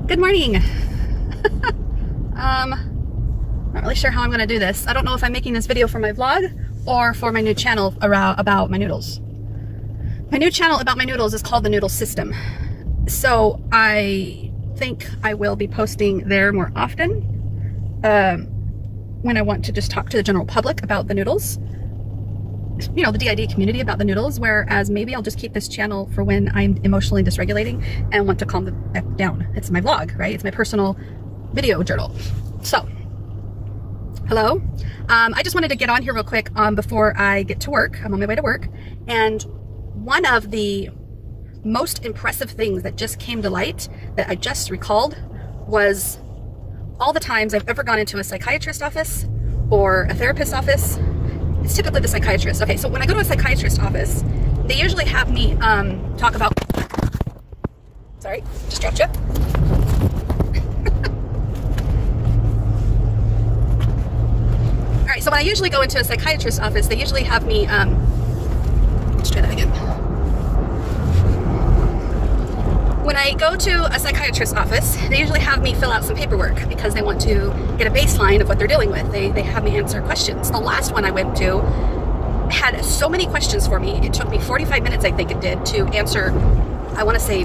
Good morning. Not really sure how I'm gonna do this. I don't know if I'm making this video for my vlog or for my new channel about my noodles. My new channel about my noodles is called The Noodle System. So I think I will be posting there more often when I want to just talk to the general public about the noodles. You know, the d.i.d community about the noodles, whereas maybe I'll just keep this channel for when I'm emotionally dysregulating and want to calm the heck down. It's my vlog, right? It's my personal video journal. So, hello. I just wanted to get on here real quick before I get to work. I'm on my way to work. And one of the most impressive things that just came to light that I just recalled was all the times I've ever gone into a psychiatrist's office or a therapist's office. It's typically the psychiatrist. Okay, so when I go to a psychiatrist's office, they usually have me talk about... Sorry, just dropped you. All right, so when I usually go into a psychiatrist's office, they usually have me... let's try that again. When I go to a psychiatrist's office, they usually have me fill out some paperwork because they want to get a baseline of what they're dealing with. They have me answer questions. The last one I went to had so many questions for me. It took me 45 minutes, I think it did, to answer, I want to say,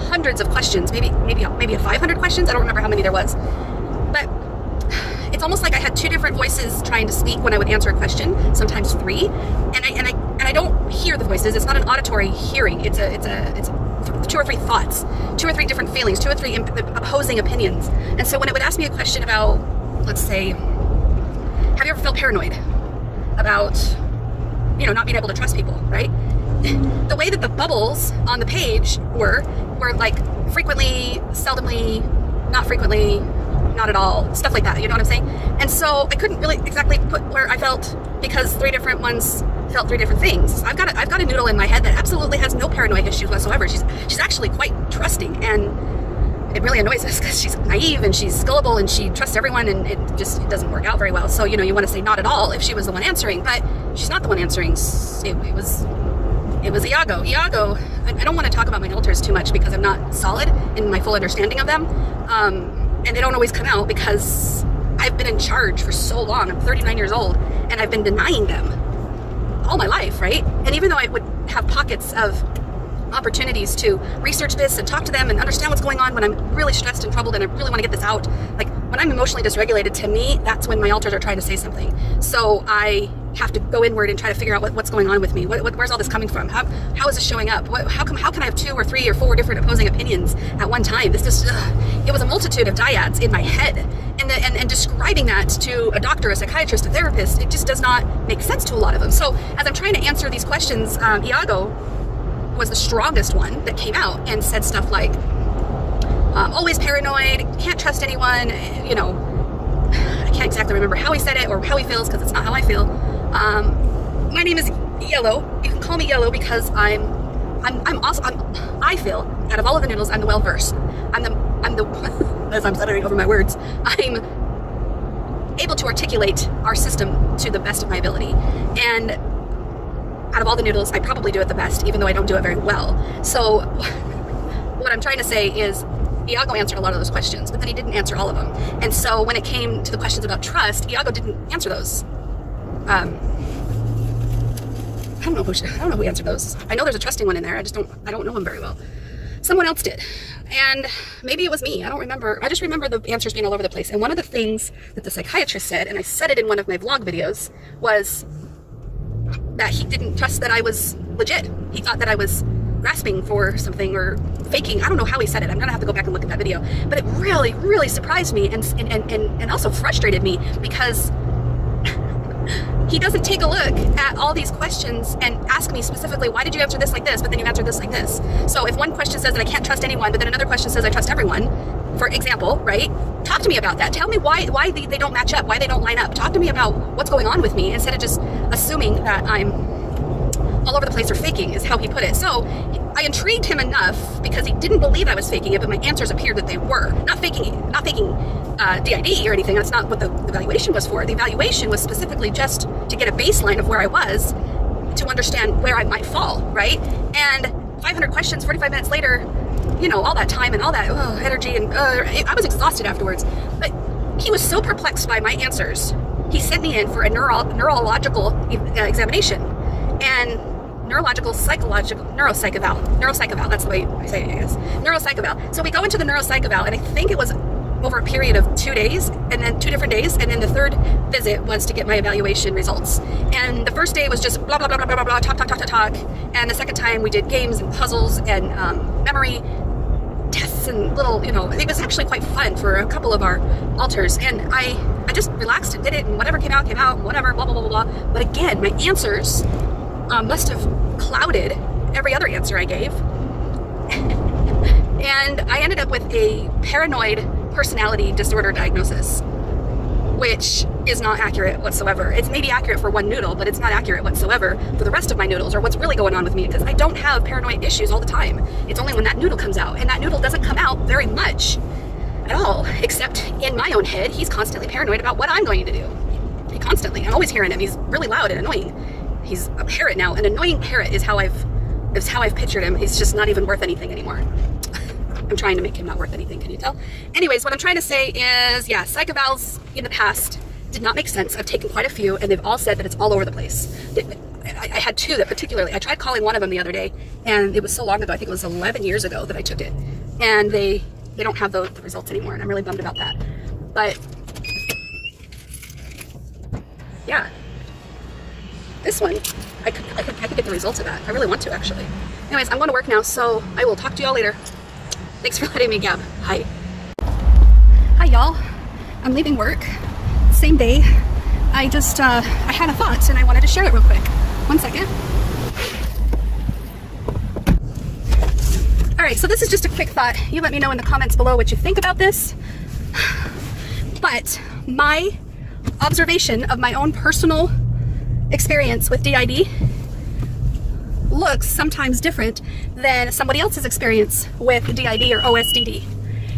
hundreds of questions, maybe 500 questions. I don't remember how many there was. But it's almost like I had two different voices trying to speak when I would answer a question, sometimes three. And I don't hear the voices. It's not an auditory hearing. It's two or three thoughts, two or three different feelings, two or three opposing opinions. And so when it would ask me a question about, let's say, have you ever felt paranoid about, you know, not being able to trust people, right? The way that the bubbles on the page were like frequently, seldomly, not frequently, not at all, stuff like that, you know what I'm saying? And so I couldn't really exactly put where I felt because three different ones felt three different things. I've got a noodle in my head that absolutely has no paranoid issues whatsoever. She's actually quite trusting, and it really annoys us because she's naive and she's gullible and she trusts everyone, and it doesn't work out very well. So, you know, you want to say not at all if she was the one answering, but she's not the one answering. It was Iago. Iago, I don't want to talk about my elders too much because I'm not solid in my full understanding of them. And they don't always come out because I've been in charge for so long. I'm 39 years old and I've been denying them all my life, right? And even though I would have pockets of opportunities to research this and talk to them and understand what's going on when I'm really stressed and troubled and I really want to get this out, like when I'm emotionally dysregulated, to me, that's when my alters are trying to say something. So I have to go inward and try to figure out what's going on with me. Where's all this coming from? How is this showing up? How can I have two or three or four different opposing opinions at one time? This just, it was a multitude of dyads in my head. And describing that to a doctor, a psychiatrist, a therapist, it just does not make sense to a lot of them. So as I'm trying to answer these questions, Iago was the strongest one that came out and said stuff like, always paranoid, can't trust anyone, you know, I can't exactly remember how he said it or how he feels because it's not how I feel. My name is Yellow. You can call me Yellow because I feel, out of all of the noodles, I'm the well-versed. I'm the as I'm stuttering over my words, I'm able to articulate our system to the best of my ability. And out of all the noodles, I probably do it the best, even though I don't do it very well. So what I'm trying to say is Iago answered a lot of those questions, but then he didn't answer all of them. And so when it came to the questions about trust, Iago didn't answer those. I don't know who answered those. I know there's a trusting one in there. I don't know him very well. Someone else did. And maybe it was me. I don't remember. I just remember the answers being all over the place. And one of the things that the psychiatrist said, and I said it in one of my vlog videos, was that he didn't trust that I was legit. He thought that I was grasping for something or faking. I don't know how he said it. I'm gonna have to go back and look at that video. But it really, really surprised me and also frustrated me because he doesn't take a look at all these questions and ask me specifically, why did you answer this like this, but then you answered this like this? So if one question says that I can't trust anyone, but then another question says I trust everyone, for example, right? Talk to me about that. Tell me why they don't match up, why they don't line up. Talk to me about what's going on with me instead of just assuming that I'm all over the place or faking, is how he put it. So I intrigued him enough because he didn't believe I was faking it, but my answers appeared that they were. Not faking d.i.d or anything. That's not what the evaluation was for. The evaluation was specifically just to get a baseline of where I was, to understand where I might fall, right? And 500 questions, 45 minutes later, you know, all that time and all that energy, and I was exhausted afterwards. But he was so perplexed by my answers, he sent me in for a neurological examination, and neuropsych eval, that's the way I say it, I guess. Neuropsych eval. So we go into the neuropsych eval, and I think it was over a period of 2 days, and then 2 different days, and then the third visit was to get my evaluation results. And the first day was just blah, blah, blah, blah, blah, blah, talk. And the second time we did games and puzzles and memory tests and little, you know, it was actually quite fun for a couple of our alters. And I just relaxed and did it, and whatever came out, and whatever, blah, blah, blah, blah, blah. But again, my answers must have clouded every other answer I gave. And I ended up with a paranoid personality disorder diagnosis, which is not accurate whatsoever. It's maybe accurate for one noodle, but it's not accurate whatsoever for the rest of my noodles, or what's really going on with me, because I don't have paranoid issues all the time. It's only when that noodle comes out, and that noodle doesn't come out very much at all, except in my own head. He's constantly paranoid about what I'm going to do. Constantly. I'm always hearing him. He's really loud and annoying. He's a parrot now. An annoying parrot is how I've pictured him. He's just not even worth anything anymore. I'm trying to make him not worth anything, can you tell? Anyways, what I'm trying to say is, yeah, psych evals in the past did not make sense. I've taken quite a few, and they've all said that it's all over the place. I had 2 that particularly, I tried calling one of them the other day, and it was so long ago, I think it was 11 years ago that I took it, and they don't have the results anymore, and I'm really bummed about that. But yeah, this one, I could get the results of that. I really want to, actually. Anyways, I'm going to work now, so I will talk to y'all later. Thanks for letting me gab. Hi. Hi, y'all. I'm leaving work. Same day. I had a thought, and I wanted to share it real quick. 1 second. All right, so this is just a quick thought. You let me know in the comments below what you think about this. But my observation of my own personal experience with d.i.d. looks sometimes different than somebody else's experience with d.i.d. or OSDD.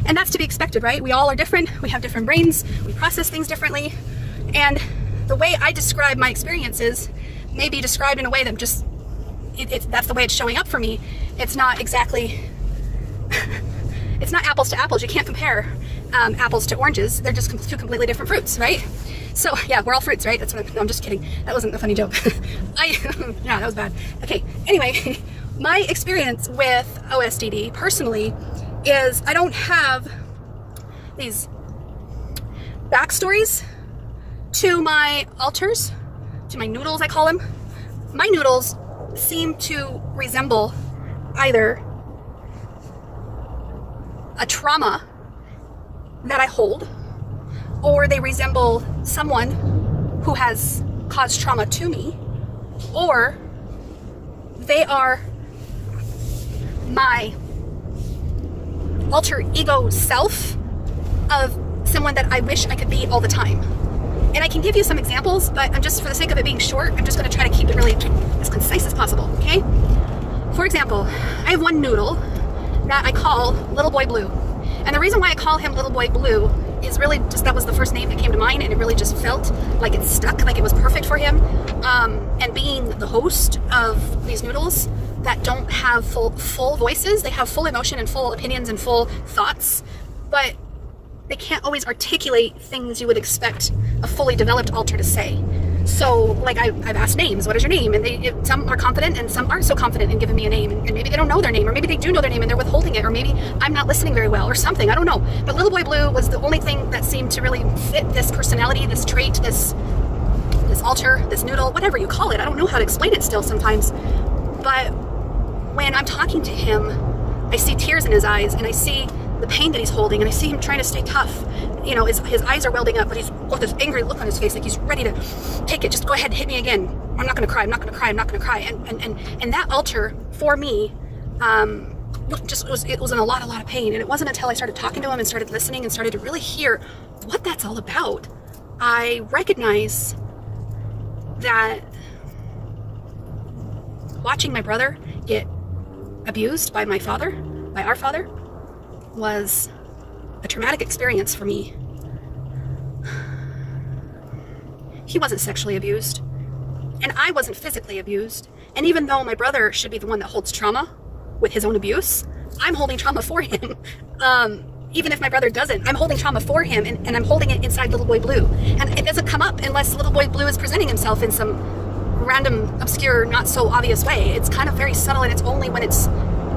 And that's to be expected, right? We all are different. We have different brains. We process things differently. And the way I describe my experiences may be described in a way that just, that's the way it's showing up for me. It's not exactly, it's not apples to apples. You can't compare apples to oranges. They're just 2 completely different fruits, right? So yeah, we're all fruits, right? That's what I'm just kidding. That wasn't a funny joke. Yeah, that was bad. Okay, anyway, my experience with OSDD personally is I don't have these backstories to my alters, to my noodles, I call them. My noodles seem to resemble either a trauma that I hold, or they resemble someone who has caused trauma to me, or they are my alter ego self of someone that I wish I could be all the time. And I can give you some examples, but I'm just, for the sake of it being short, I'm just going to try to keep it really as concise as possible, okay? For example, I have one noodle that I call Little Boy Blue. And the reason why I call him Little Boy Blue is really just, that was the first name that came to mind, and it really just felt like it stuck, like it was perfect for him. And being the host of these noodles that don't have full voices, they have full emotion and full opinions and full thoughts, but they can't always articulate things you would expect a fully developed alter to say. So, like, I've asked names, what is your name? And some are confident and some aren't so confident in giving me a name, and maybe they don't know their name, or maybe they do know their name and they're withholding it, or maybe I'm not listening very well, or something, I don't know. But Little Boy Blue was the only thing that seemed to really fit this personality, this trait, this alter, this noodle, whatever you call it. I don't know how to explain it still sometimes. But when I'm talking to him, I see tears in his eyes, and I see the pain that he's holding, and I see him trying to stay tough. You know, his eyes are welding up, but he's got this angry look on his face, like he's ready to take it. Just go ahead, hit me again. I'm not gonna cry, I'm not gonna cry, I'm not gonna cry. And that alter, for me, it was in a lot of pain. And it wasn't until I started talking to him and started listening and started to really hear what that's all about, I recognize that watching my brother get abused by my father, by our father, was a traumatic experience for me. He wasn't sexually abused, and I wasn't physically abused. And even though my brother should be the one that holds trauma with his own abuse, I'm holding trauma for him. Even if my brother doesn't, I'm holding trauma for him, and I'm holding it inside Little Boy Blue. And it doesn't come up unless Little Boy Blue is presenting himself in some random, obscure, not so obvious way. It's kind of very subtle, and it's only when it's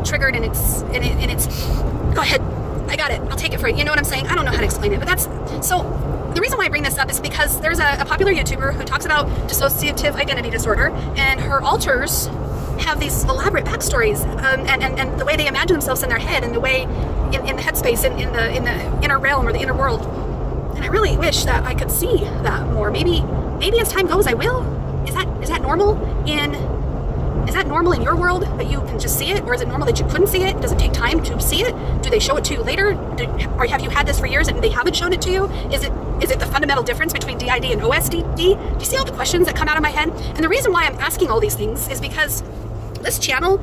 triggered and it's go ahead, I got it, I'll take it for you. You know what I'm saying? I don't know how to explain it, but that's, so the reason why I bring this up is because there's a popular YouTuber who talks about dissociative identity disorder, and her alters have these elaborate backstories, and the way they imagine themselves in their head, and the way in the headspace, in the inner realm or the inner world. And I really wish that I could see that more. Maybe as time goes, I will. Is that normal in your world, that you can just see it, or is it normal that you couldn't see it? Does it take time to see it? Do they show it to you later? Or have you had this for years and they haven't shown it to you? Is it the fundamental difference between d.i.d and OSD? Do you see all the questions that come out of my head? And the reason why I'm asking all these things is because this channel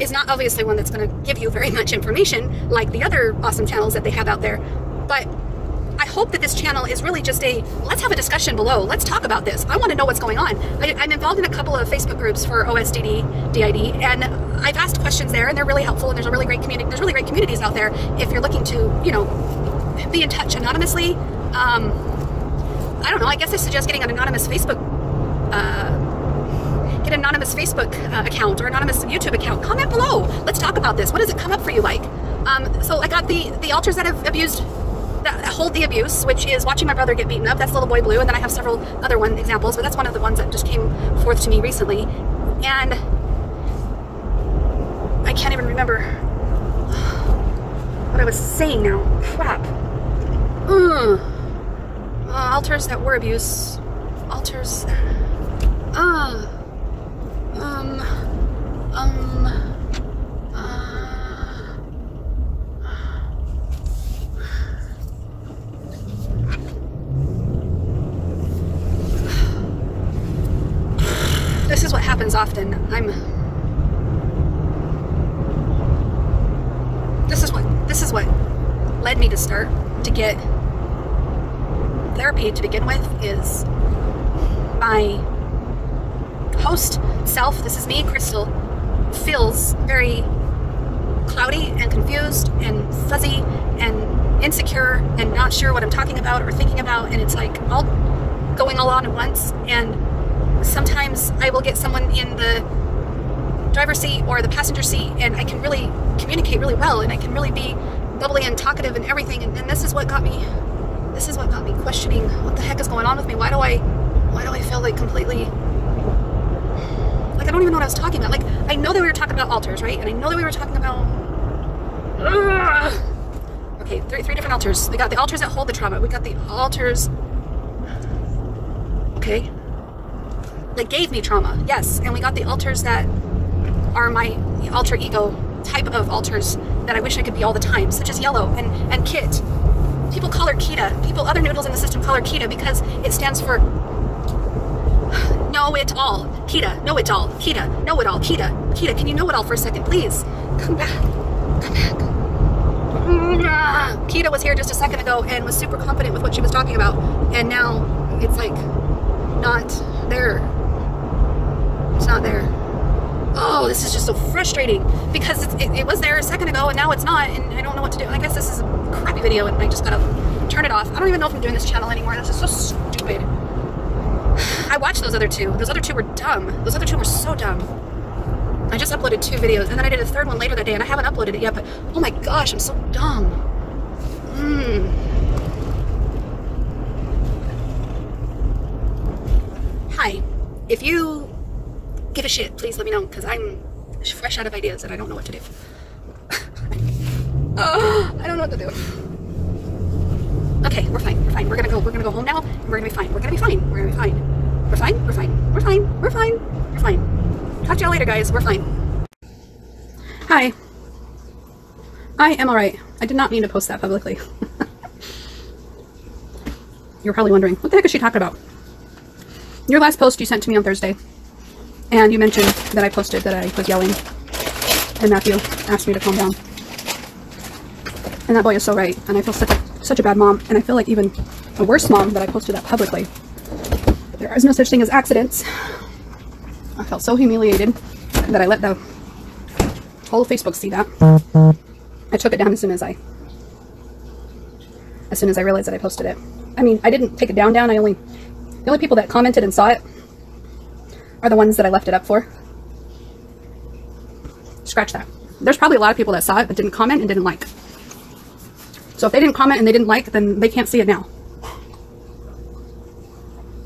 is not obviously one that's going to give you very much information like the other awesome channels that they have out there. But I hope that this channel is really just a, let's have a discussion below. Let's talk about this. I want to know what's going on. I'm involved in a couple of Facebook groups for OSD, d.i.d, and I've asked questions there, and they're really helpful, and there's a really great community. There's really great communities out there if you're looking to, you know, be in touch anonymously. I don't know, I guess I suggest getting an anonymous Facebook account or anonymous YouTube account. Comment below. Let's talk about this. What does it come up for you like? So I got the alters that have abused, that hold the abuse, which is watching my brother get beaten up. That's Little Boy Blue, and then I have several other examples, but that's one of the ones that just came forth to me recently. And I can't even remember what I was saying now. Crap. Alters that were abuse. Alters. This is what happens often. This is what led me to start to get therapy to begin with, is my host self, this is me, Crystal, feels very cloudy and confused and fuzzy and insecure and not sure what I'm talking about or thinking about, and it's like all going all on at once. And sometimes I will get someone in the driver's seat or the passenger seat, and I can really communicate really well, and I can really be bubbly and talkative and everything, and this is what got me questioning what the heck is going on with me. Why do I feel like completely, like I don't even know what I was talking about. Like, I know that we were talking about alters, right? And I know that we were talking about okay, three different alters. We got the alters that hold the trauma. We got the alters, okay, that gave me trauma, yes, and we got the alters that are my alter ego type of alters that I wish I could be all the time, such as Yellow and Kit. People call her Kita. Other noodles in the system call her Kita because it stands for know it all. Kita, know it all. Kita, know it all. Kita, can you know it all for a second, please? Come back. Kita was here just a second ago and was super confident with what she was talking about, and now it's like not there. It's not there. Oh, this is just so frustrating because it was there a second ago and now it's not, and I don't know what to do. I guess this is a crappy video and I just gotta turn it off. I don't even know if I'm doing this channel anymore. This is so stupid. I watched those other two. Those other two were dumb. Those other two were so dumb. I just uploaded 2 videos, and then I did a third one later that day, and I haven't uploaded it yet, but oh my gosh, I'm so dumb. Hi. If you give a shit, please let me know, because I'm fresh out of ideas and I don't know what to do. I don't know what to do. Okay, we're fine. We're gonna go home now, and we're gonna be fine. We're gonna be fine. We're fine. Talk to y'all later, guys. We're fine. Hi. I am alright. I did not mean to post that publicly. You're probably wondering, what the heck is she talking about? Your last post you sent to me on Thursday, and you mentioned that I posted that I was yelling, and Matthew asked me to calm down. And that boy is so right, and I feel such a bad mom, and I feel like even a worse mom that I posted that publicly. There is no such thing as accidents. I felt so humiliated that I let the All of Facebook see that. I took it down as soon as I realized that I posted it. I mean, I didn't take it down. The only people that commented and saw it are the ones that I left it up for. Scratch that. There's probably a lot of people that saw it but didn't comment and didn't like. So if they didn't comment and they didn't like, then they can't see it now.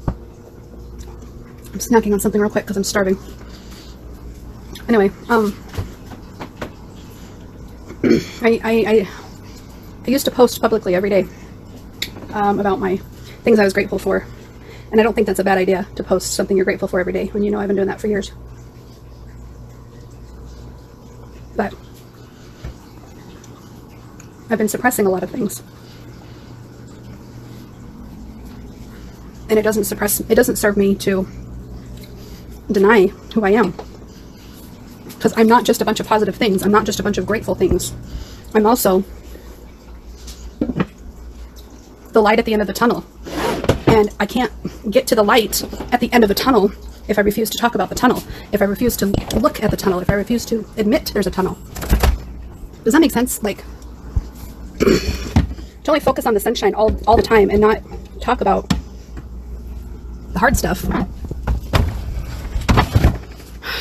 I'm snacking on something real quick because I'm starving. Anyway, I used to post publicly every day about my things I was grateful for. And I don't think that's a bad idea to post something you're grateful for every day when you know I've been doing that for years. But I've been suppressing a lot of things. And it doesn't serve me to deny who I am. Because I'm not just a bunch of positive things. I'm not just a bunch of grateful things. I'm also the light at the end of the tunnel. And I can't get to the light at the end of the tunnel if I refuse to talk about the tunnel, if I refuse to look at the tunnel, if I refuse to admit there's a tunnel. Does that make sense? Like, to only focus on the sunshine all the time and not talk about the hard stuff.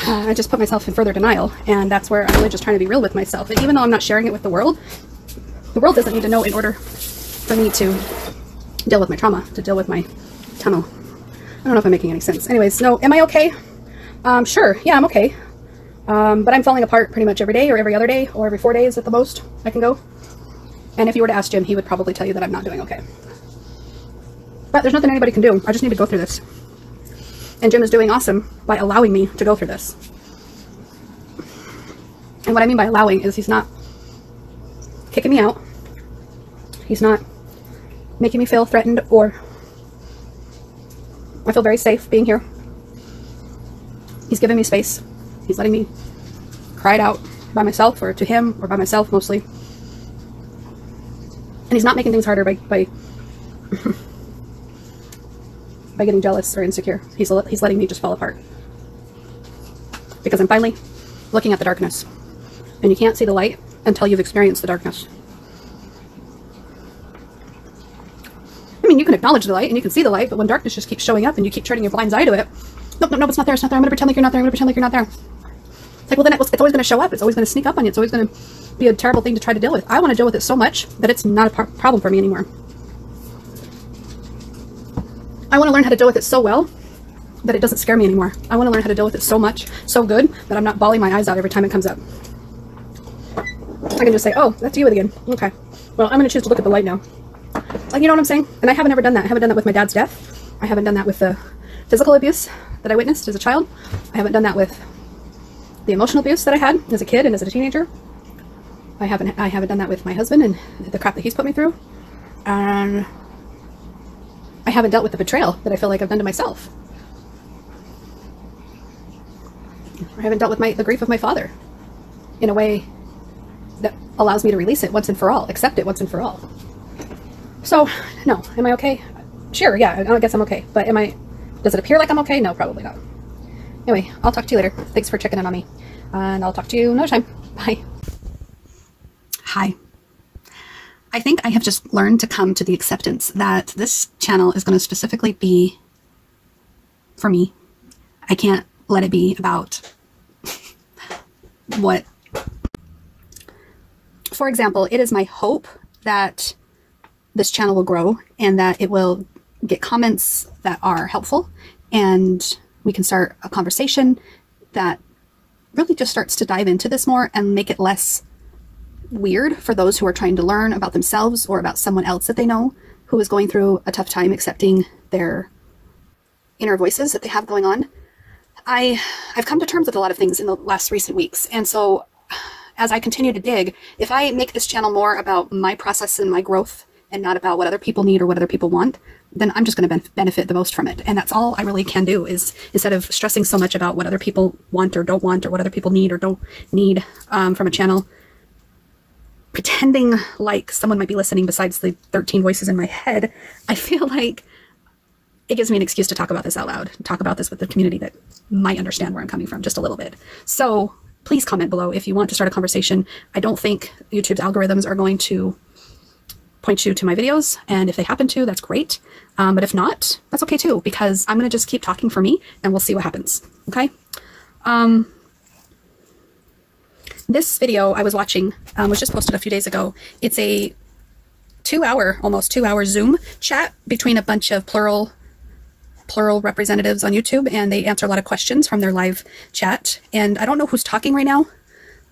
I just put myself in further denial, and that's where I'm really just trying to be real with myself. And even though I'm not sharing it with the world doesn't need to know in order for me to deal with my trauma, to deal with my tunnel. I don't know if I'm making any sense. Anyways, no, am I okay? Sure, yeah, I'm okay. But I'm falling apart pretty much every day, or every other day, or every 4 days at the most I can go. And if you were to ask Jim, he would probably tell you that I'm not doing okay. But there's nothing anybody can do. I just need to go through this. And Jim is doing awesome by allowing me to go through this. And what I mean by allowing is he's not kicking me out. He's not making me feel threatened, or I feel very safe being here. He's giving me space. He's letting me cry it out by myself, or to him, or by myself mostly. And he's not making things harder by by getting jealous or insecure. He's letting me just fall apart. Because I'm finally looking at the darkness. And you can't see the light until you've experienced the darkness. I mean, you can acknowledge the light and you can see the light, but when darkness just keeps showing up and you keep turning your blind eye to it, no, it's not there, it's not there, I'm going to pretend like you're not there, I'm going to pretend like you're not there. It's like, well, then it's always going to show up, it's always going to sneak up on you, it's always going to be a terrible thing to try to deal with. I want to deal with it so much that it's not a problem for me anymore. I want to learn how to deal with it so well that it doesn't scare me anymore. I want to learn how to deal with it so much, so good, that I'm not bawling my eyes out every time it comes up. I can just say, oh, that's you again. Okay. Well, I'm going to choose to look at the light now. Like, you know what I'm saying? And I haven't ever done that. I haven't done that with my dad's death. I haven't done that with the physical abuse that I witnessed as a child. I haven't done that with the emotional abuse that I had as a kid and as a teenager. I haven't done that with my husband and the crap that he's put me through. And I haven't dealt with the betrayal that I feel like I've done to myself. I haven't dealt with the grief of my father in a way that allows me to release it once and for all, accept it once and for all. So, no. Am I okay? Sure, yeah, I guess I'm okay. But does it appear like I'm okay? No, probably not. Anyway, I'll talk to you later. Thanks for checking in on me. And I'll talk to you another time. Bye. Hi. I think I have just learned to come to the acceptance that this channel is going to specifically be for me. I can't let it be about what... For example, it is my hope that this channel will grow and that it will get comments that are helpful, and we can start a conversation that really just starts to dive into this more and make it less weird for those who are trying to learn about themselves or about someone else that they know who is going through a tough time accepting their inner voices that they have going on. I've come to terms with a lot of things in the last recent weeks, and so as I continue to dig, if I make this channel more about my process and my growth and not about what other people need or what other people want, then I'm just going to benefit the most from it. And that's all I really can do, is instead of stressing so much about what other people want or don't want, or what other people need or don't need from a channel, pretending like someone might be listening besides the 13 voices in my head, I feel like it gives me an excuse to talk about this out loud, talk about this with the community that might understand where I'm coming from just a little bit. So please comment below if you want to start a conversation. I don't think YouTube's algorithms are going to point you to my videos, and if they happen to, that's great. But if not, that's okay too, because I'm going to just keep talking for me, and we'll see what happens, okay? This video I was watching was just posted a few days ago. It's a almost 2 hour Zoom chat between a bunch of plural representatives on YouTube, and they answer a lot of questions from their live chat. And I don't know who's talking right now.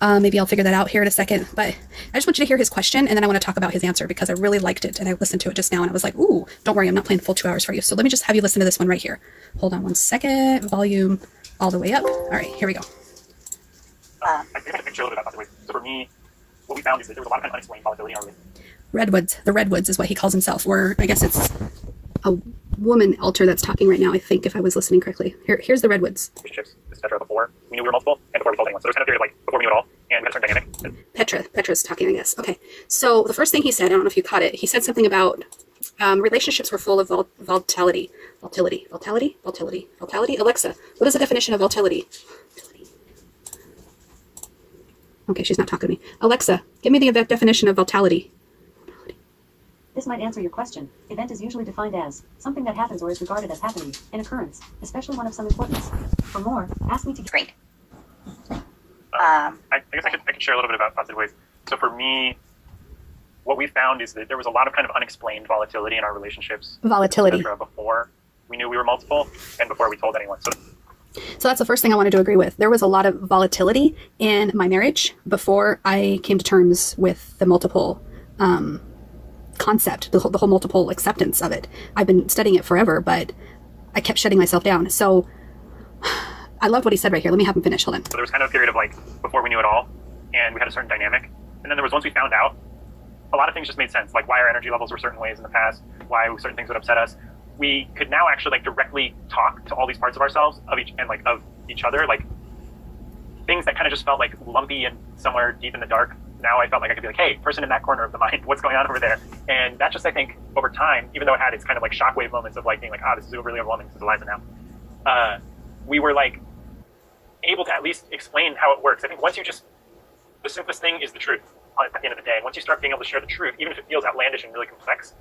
Maybe I'll figure that out here in a second, but I just want you to hear his question, and then I want to talk about his answer because I really liked it, and I listened to it just now, and I was like, ooh, don't worry, I'm not playing the full 2 hours for you. So let me just have you listen to this one right here. Hold on one second, volume all the way up. All right, here we go. I think I can share a little bit about that. So for me, what we found is that there was a lot of kind of unexplained volatility in our relationship. Redwoods, the Redwoods is what he calls himself, or I guess it's a woman alter that's talking right now, I think, if I was listening correctly. Here's the Redwoods. Relationships, etc. Before we knew we were multiple and before we told anyone. So there's kind of a period like before we knew it all, and we had a certain dynamic. Petra's talking, I guess. Okay, so the first thing he said, I don't know if you caught it, he said something about relationships were full of volatility. Alexa, what is the definition of volatility? Okay, she's not talking to me. Alexa, give me the definition of volatility. This might answer your question. Event is usually defined as something that happens or is regarded as happening, an occurrence, especially one of some importance. For more, ask me to... Great. I guess I could share a little bit about positive ways. So for me, what we found is that there was a lot of kind of unexplained volatility in our relationships. Volatility. Before we knew we were multiple and before we told anyone. So that's the first thing I wanted to agree with. There was a lot of volatility in my marriage before I came to terms with the multiple concept, the whole multiple acceptance of it. I've been studying it forever, but I kept shutting myself down. So I love what he said right here. Let me have him finish. Hold on. So there was kind of a period of like before we knew it all, and we had a certain dynamic. And then there was once we found out, a lot of things just made sense. Like why our energy levels were certain ways in the past, why certain things would upset us. We could now actually like directly talk to all these parts of ourselves, of each other, like things that kind of just felt like lumpy and somewhere deep in the dark. Now I felt like I could be like, hey, person in that corner of the mind, what's going on over there? And that just, I think, over time, even though it had its kind of like shockwave moments of like being like, this is really overwhelming, this is Eliza now. We were like able to at least explain how it works. I think once you just, the simplest thing is the truth at the end of the day. And once you start being able to share the truth, even if it feels outlandish and really complex,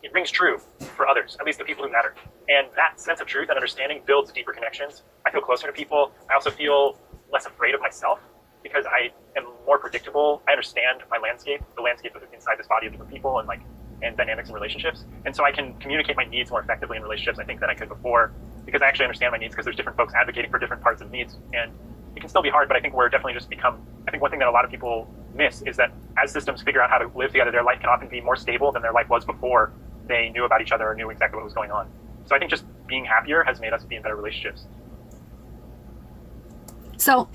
it rings true for others, at least the people who matter. And that sense of truth and understanding builds deeper connections. I feel closer to people. I also feel less afraid of myself because I am more predictable. I understand my landscape, the landscape inside this body of different people and dynamics and relationships. And so I can communicate my needs more effectively in relationships, I think, than I could before, because I actually understand my needs because there's different folks advocating for different parts of needs. And it can still be hard, but I think we're definitely just I think one thing that a lot of people miss is that as systems figure out how to live together, their life can often be more stable than their life was before they knew about each other or knew exactly what was going on. So I think just being happier has made us be in better relationships. So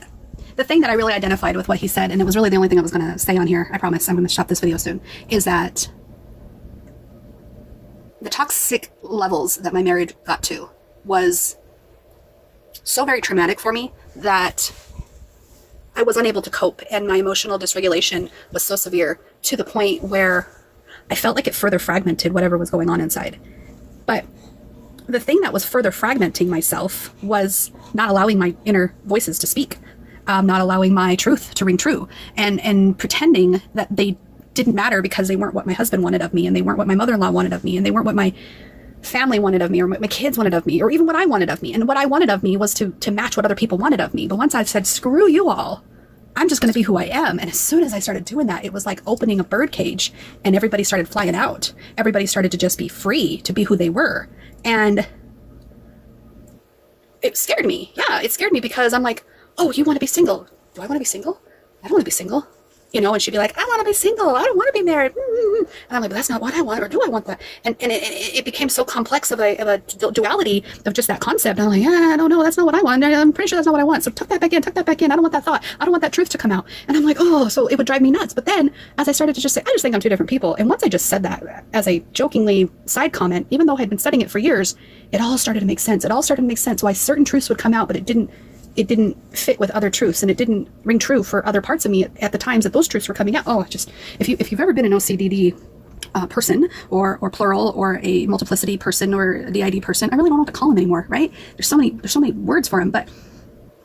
the thing that I really identified with what he said, and it was really the only thing I was going to say on here, I promise I'm going to stop this video soon, is that the toxic levels that my marriage got to was so very traumatic for me that I was unable to cope, and my emotional dysregulation was so severe to the point where I felt like it further fragmented whatever was going on inside. But the thing that was further fragmenting myself was not allowing my inner voices to speak, not allowing my truth to ring true, and pretending that they didn't matter because they weren't what my husband wanted of me, and they weren't what my mother-in-law wanted of me, and they weren't what my family wanted of me, or what my kids wanted of me, or even what I wanted of me. And what I wanted of me was to match what other people wanted of me. But once I said, screw you all, I'm just going to be who I am. And as soon as I started doing that, it was like opening a bird cage, and everybody started flying out. Everybody started to just be free to be who they were. And it scared me. Yeah, it scared me because I'm like, oh, you want to be single? Do I want to be single? I don't want to be single. You know, and she'd be like, I want to be single. I don't want to be married. And I'm like, but that's not what I want, or do I want that? And it became so complex of a duality of just that concept. And I'm like, yeah, I don't know. That's not what I want. I'm pretty sure that's not what I want. So tuck that back in, tuck that back in. I don't want that thought. I don't want that truth to come out. And I'm like, oh, so it would drive me nuts. But then as I started to just say, I just think I'm two different people. And once I just said that as a jokingly side comment, even though I'd been studying it for years, it all started to make sense. It all started to make sense why certain truths would come out, but it didn't fit with other truths, and it didn't ring true for other parts of me at the times that those truths were coming out. Oh, just if you've ever been an OCDD person or plural, or a multiplicity person, or a d.i.d person, I really don't know what to call them anymore, right? There's so many words for them, but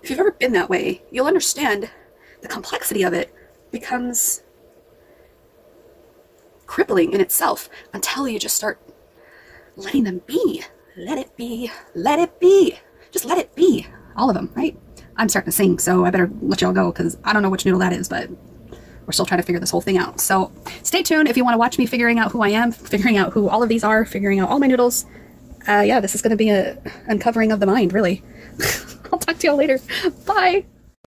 If you've ever been that way, you'll understand the complexity of it becomes crippling in itself until you just start letting them be. Let it be. Let it be. Just let it be. All of them, right? I'm starting to sing, so I better let y'all go because I don't know which noodle that is, but we're still trying to figure this whole thing out. So stay tuned if you want to watch me figuring out who I am, figuring out who all of these are, figuring out all my noodles. Yeah, this is going to be a uncovering of the mind, really. I'll talk to y'all later. Bye.